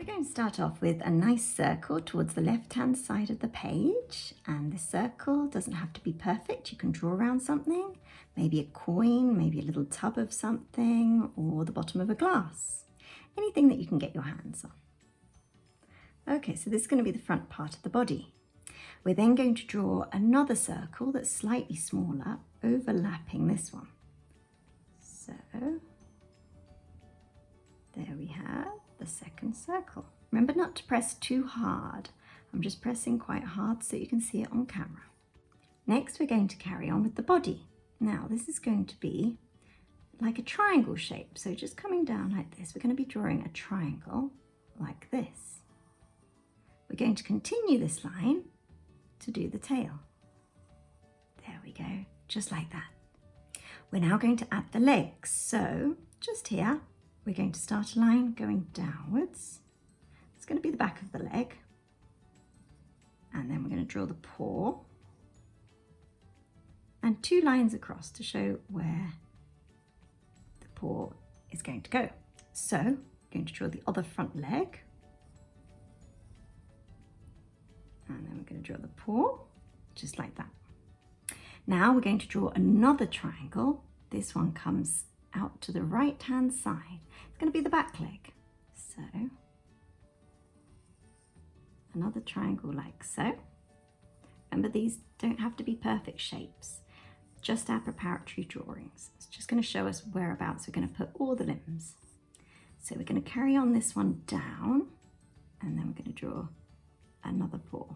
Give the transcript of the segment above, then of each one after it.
We're going to start off with a nice circle towards the left-hand side of the page, and this circle doesn't have to be perfect. You can draw around something, maybe a coin, maybe a little tub of something, or the bottom of a glass. Anything that you can get your hands on. Okay, so this is going to be the front part of the body. We're then going to draw another circle that's slightly smaller, overlapping this one. So there we have the second circle. Remember not to press too hard. I'm just pressing quite hard so you can see it on camera. Next, we're going to carry on with the body. Now, this is going to be like a triangle shape. So just coming down like this, we're going to be drawing a triangle like this. We're going to continue this line to do the tail. There we go, just like that. We're now going to add the legs. So just here, we're going to start a line going downwards. It's going to be the back of the leg. And then we're going to draw the paw. And 2 lines across to show where the paw is going to go. So we're going to draw the other front leg. And then we're going to draw the paw, just like that. Now we're going to draw another triangle. This one comes out to the right-hand side. It's going to be the back leg. So another triangle like so. Remember, these don't have to be perfect shapes, just our preparatory drawings. It's just going to show us whereabouts we're going to put all the limbs. So we're going to carry on this one down, and then we're going to draw another paw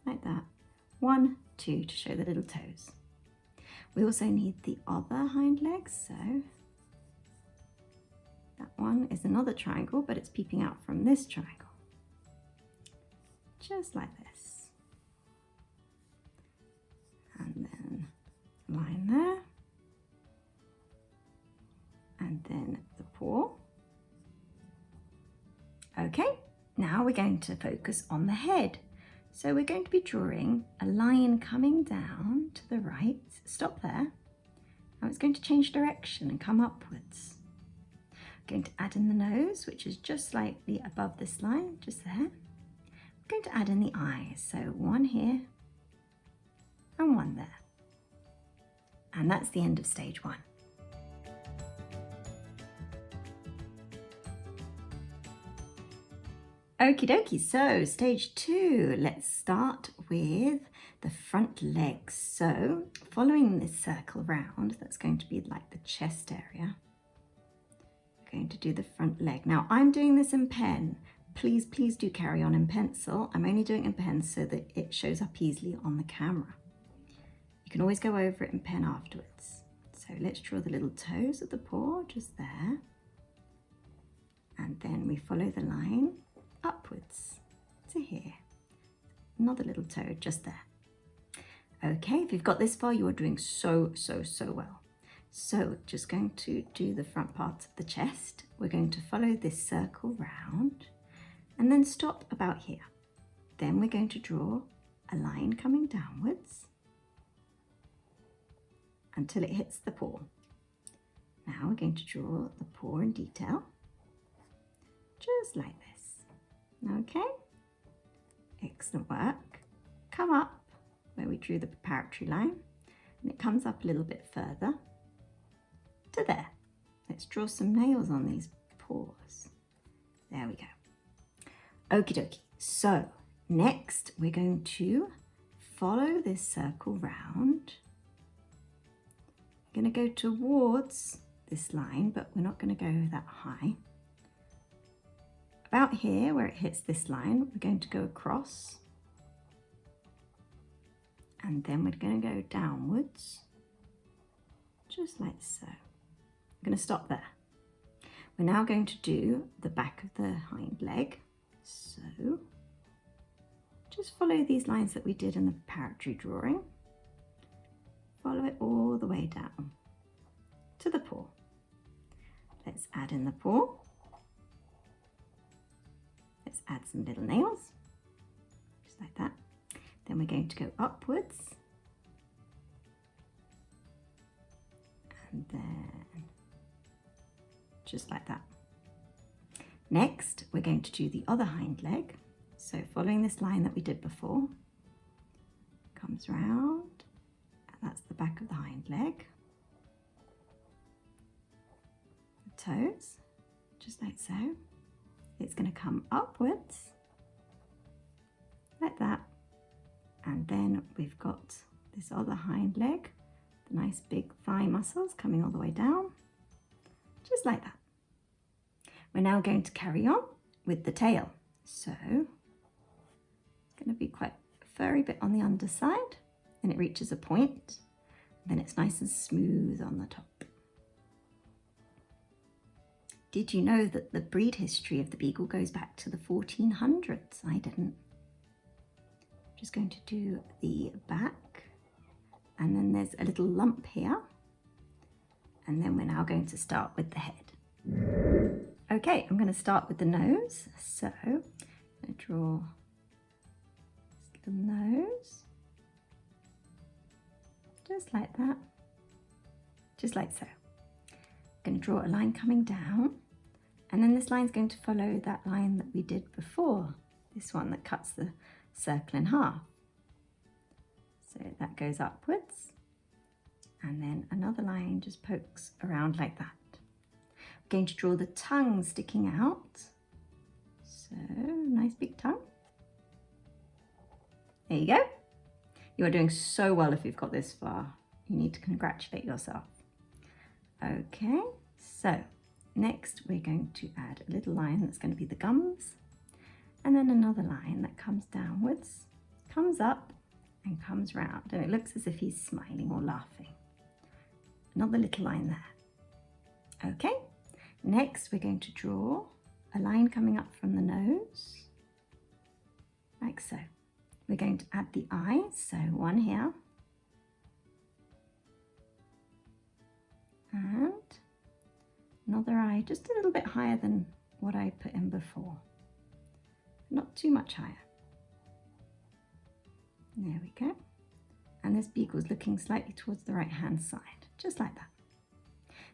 like that. 1, 2 to show the little toes. We also need the other hind legs, so that one is another triangle, but it's peeping out from this triangle, just like this. And then line there, and then the paw. Okay, now we're going to focus on the head. So we're going to be drawing a line coming down to the right. Stop there. Now it's going to change direction and come upwards. We're going to add in the nose, which is just slightly above this line, just there. We're going to add in the eyes. So 1 here and 1 there. And that's the end of stage 1. Okie dokie, so stage 2, let's start with the front legs. So following this circle round, that's going to be like the chest area. We're going to do the front leg. Now I'm doing this in pen. Please do carry on in pencil. I'm only doing it in pen so that it shows up easily on the camera. You can always go over it in pen afterwards. So let's draw the little toes of the paw just there. And then we follow the line upwards to here. Another little toe just there. Okay, if you've got this far, you are doing so well. So just going to do the front part of the chest. We're going to follow this circle round and then stop about here. Then we're going to draw a line coming downwards until it hits the paw. Now we're going to draw the paw in detail, just like this. Okay, excellent work. Come up where we drew the preparatory line, and it comes up a little bit further to there. Let's draw some nails on these paws. There we go. Okie dokie. So next we're going to follow this circle round. We're going to go towards this line, but we're not going to go that high. About here where it hits this line, we're going to go across, and then we're going to go downwards, just like so. I'm going to stop there. We're now going to do the back of the hind leg. So just follow these lines that we did in the preparatory drawing. Follow it all the way down to the paw. Let's add in the paw. Let's add some little nails, just like that. Then we're going to go upwards, and then just like that. Next, we're going to do the other hind leg. So following this line that we did before, comes round, and that's the back of the hind leg. The toes, just like so. It's going to come upwards, like that. And then we've got this other hind leg, the nice big thigh muscles coming all the way down, just like that. We're now going to carry on with the tail. So it's going to be quite a furry bit on the underside, and it reaches a point, then it's nice and smooth on the top. Did you know that the breed history of the beagle goes back to the 1400s? I didn't. Just going to do the back, and then there's a little lump here, and then we're now going to start with the head. Okay, I'm going to start with the nose. So I'm going to draw the nose, just like that, just like so. I'm going to draw a line coming down, and then this line is going to follow that line that we did before, this one that cuts the circle in half. So that goes upwards, and then another line just pokes around like that. I'm going to draw the tongue sticking out. So nice big tongue. There you go. You are doing so well if you've got this far. You need to congratulate yourself. Okay, so next we're going to add a little line that's going to be the gums, and then another line that comes downwards, comes up and comes round, and it looks as if he's smiling or laughing. Another little line there. Okay, next we're going to draw a line coming up from the nose, like so. We're going to add the eyes, so one here, and another eye just a little bit higher than what I put in before, not too much higher. There we go. And this beagle's looking slightly towards the right hand side, just like that.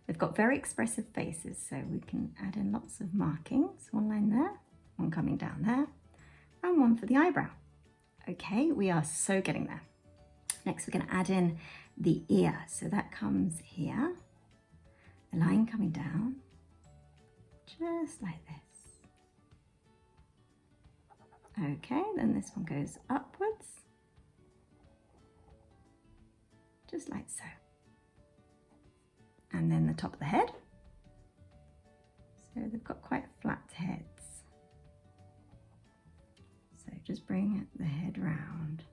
They've got very expressive faces, so we can add in lots of markings. One line there, one coming down there, and one for the eyebrow. Okay, we are so getting there. Next we're going to add in the ear, so that comes here, a line coming down, just like this. Okay, then this one goes upwards, just like so. And then the top of the head. So they've got quite flat heads. So just bring the head round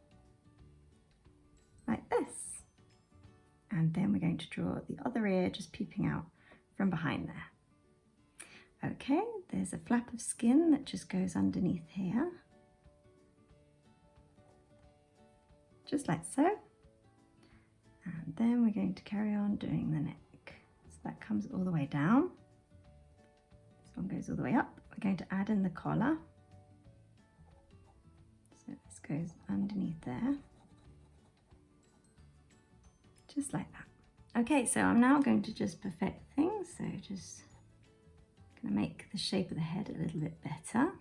like this. And then we're going to draw the other ear just peeping out from behind there. Okay, there's a flap of skin that just goes underneath here, just like so. And then we're going to carry on doing the neck. So that comes all the way down. This one goes all the way up. We're going to add in the collar. So this goes underneath there, just like that. Okay, so I'm now going to just perfect things. So just going to make the shape of the head a little bit better.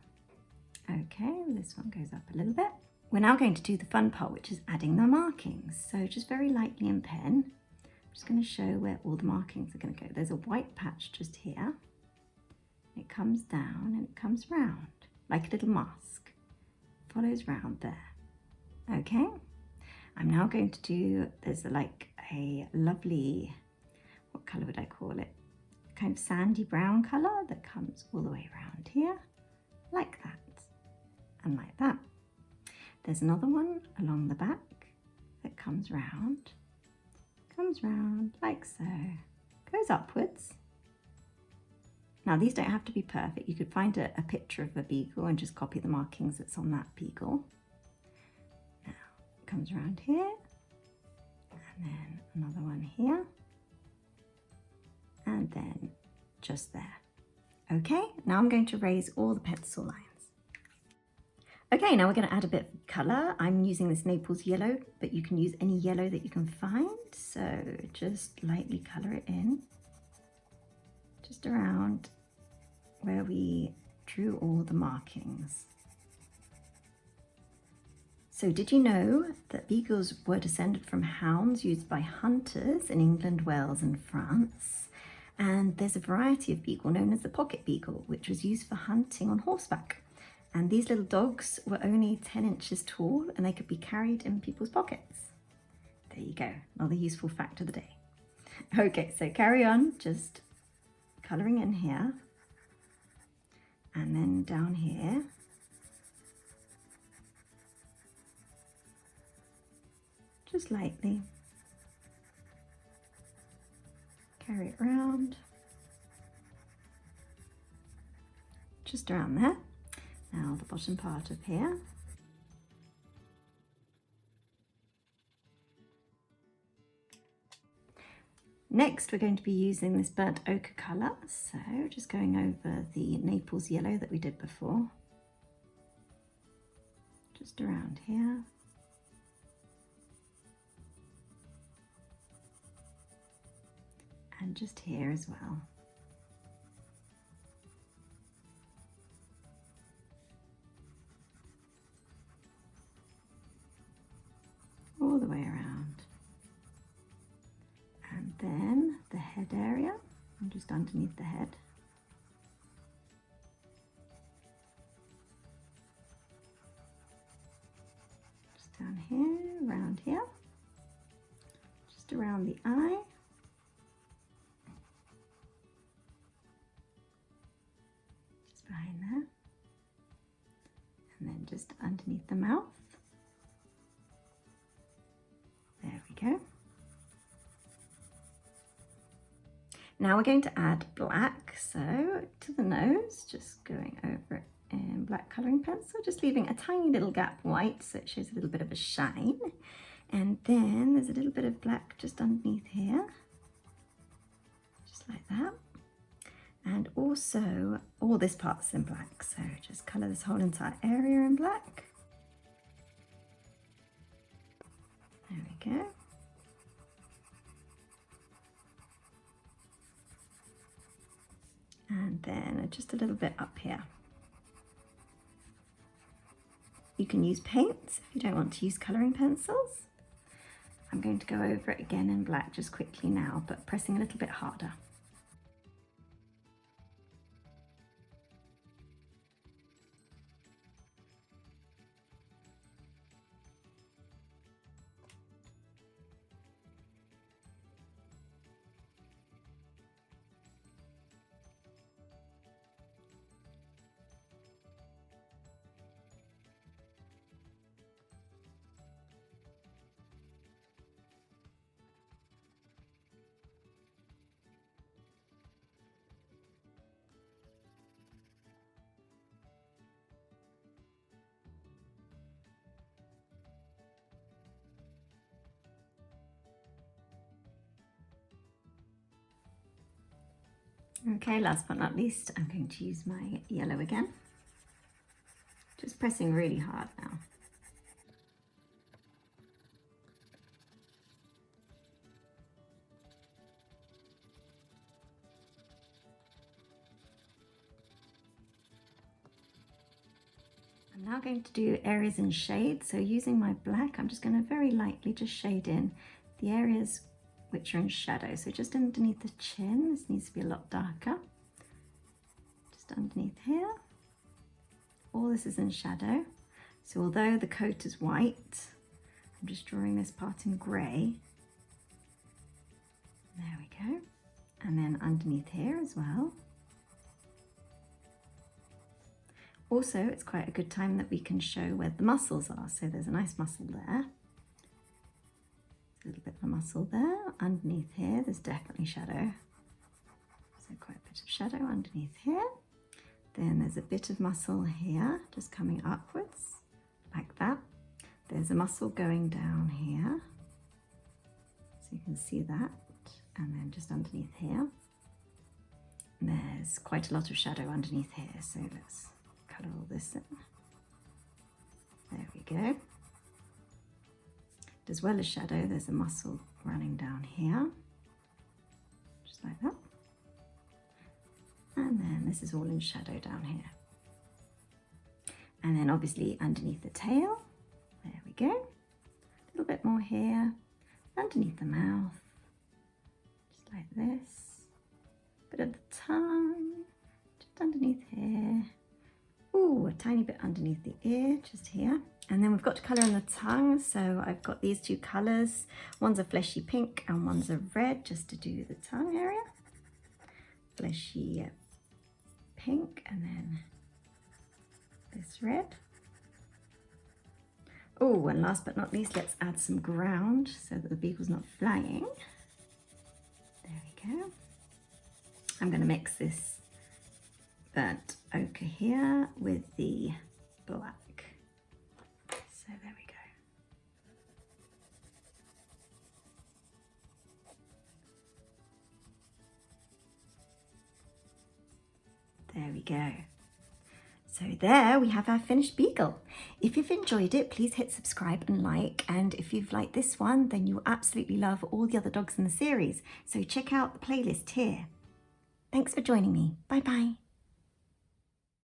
Okay, this one goes up a little bit. We're now going to do the fun part, which is adding the markings. So just very lightly in pen, I'm just going to show where all the markings are going to go. There's a white patch just here. It comes down and it comes round like a little mask. Follows round there. Okay, I'm now going to do, there's like a lovely, what colour would I call it? Kind of sandy brown colour that comes all the way around here, like that, and like that. There's another one along the back that comes round like so, goes upwards. Now these don't have to be perfect. You could find a picture of a beagle and just copy the markings that's on that beagle. Now it comes around here, and then another one here, and then just there. Okay, now I'm going to raise all the pencil lines. Okay, now we're going to add a bit of colour. I'm using this Naples yellow, but you can use any yellow that you can find. So just lightly colour it in, just around where we drew all the markings. So did you know that beagles were descended from hounds used by hunters in England, Wales and France? And there's a variety of beagle known as the pocket beagle, which was used for hunting on horseback. And these little dogs were only 10 inches tall and they could be carried in people's pockets. There you go, another useful fact of the day. Okay, so carry on, just colouring in here. And then down here. Just lightly. Carry it round. Just around there. Now the bottom part of here. Next we're going to be using this burnt ochre colour, so just going over the Naples yellow that we did before. Just around here. And just here as well. All the way around. And then the head area, and just underneath the head. Just down here, around here. Just around the eye. Behind there, and then just underneath the mouth. There we go. Now we're going to add black, so to the nose, just going over it in black colouring pencil, just leaving a tiny little gap white so it shows a little bit of a shine. And then there's a little bit of black just underneath here, just like that. And also, all this part's in black, so just colour this whole entire area in black. There we go. And then just a little bit up here. You can use paints if you don't want to use colouring pencils. I'm going to go over it again in black just quickly now, but pressing a little bit harder. Okay, last but not least, I'm going to use my yellow again. Just pressing really hard now. I'm now going to do areas in shade, so using my black, I'm just going to very lightly just shade in the areas which are in shadow. So just underneath the chin, this needs to be a lot darker. Just underneath here. All this is in shadow. So although the coat is white, I'm just drawing this part in grey. There we go. And then underneath here as well. Also, it's quite a good time that we can show where the muscles are. So there's a nice muscle there. A little bit of a muscle there. Underneath here, there's definitely shadow. So quite a bit of shadow underneath here. Then there's a bit of muscle here, just coming upwards, like that. There's a muscle going down here. So you can see that. And then just underneath here. And there's quite a lot of shadow underneath here. So let's colour all this in. There we go. As well as shadow, there's a muscle running down here, just like that. And then this is all in shadow down here. And then obviously underneath the tail, there we go. A little bit more here, underneath the mouth, just like this. Bit of the tongue, just underneath here. Ooh, a tiny bit underneath the ear, just here. And then we've got to colour in the tongue, so I've got these two colours. One's a fleshy pink and one's a red, just to do the tongue area. Fleshy pink and then this red. Oh, and last but not least, let's add some ground so that the beagle's not flying. There we go. I'm going to mix this burnt ochre here with the black. So there we go. There we go. So there we have our finished beagle. If you've enjoyed it, please hit subscribe and like. And if you've liked this one, then you'll absolutely love all the other dogs in the series. So check out the playlist here. Thanks for joining me. Bye bye.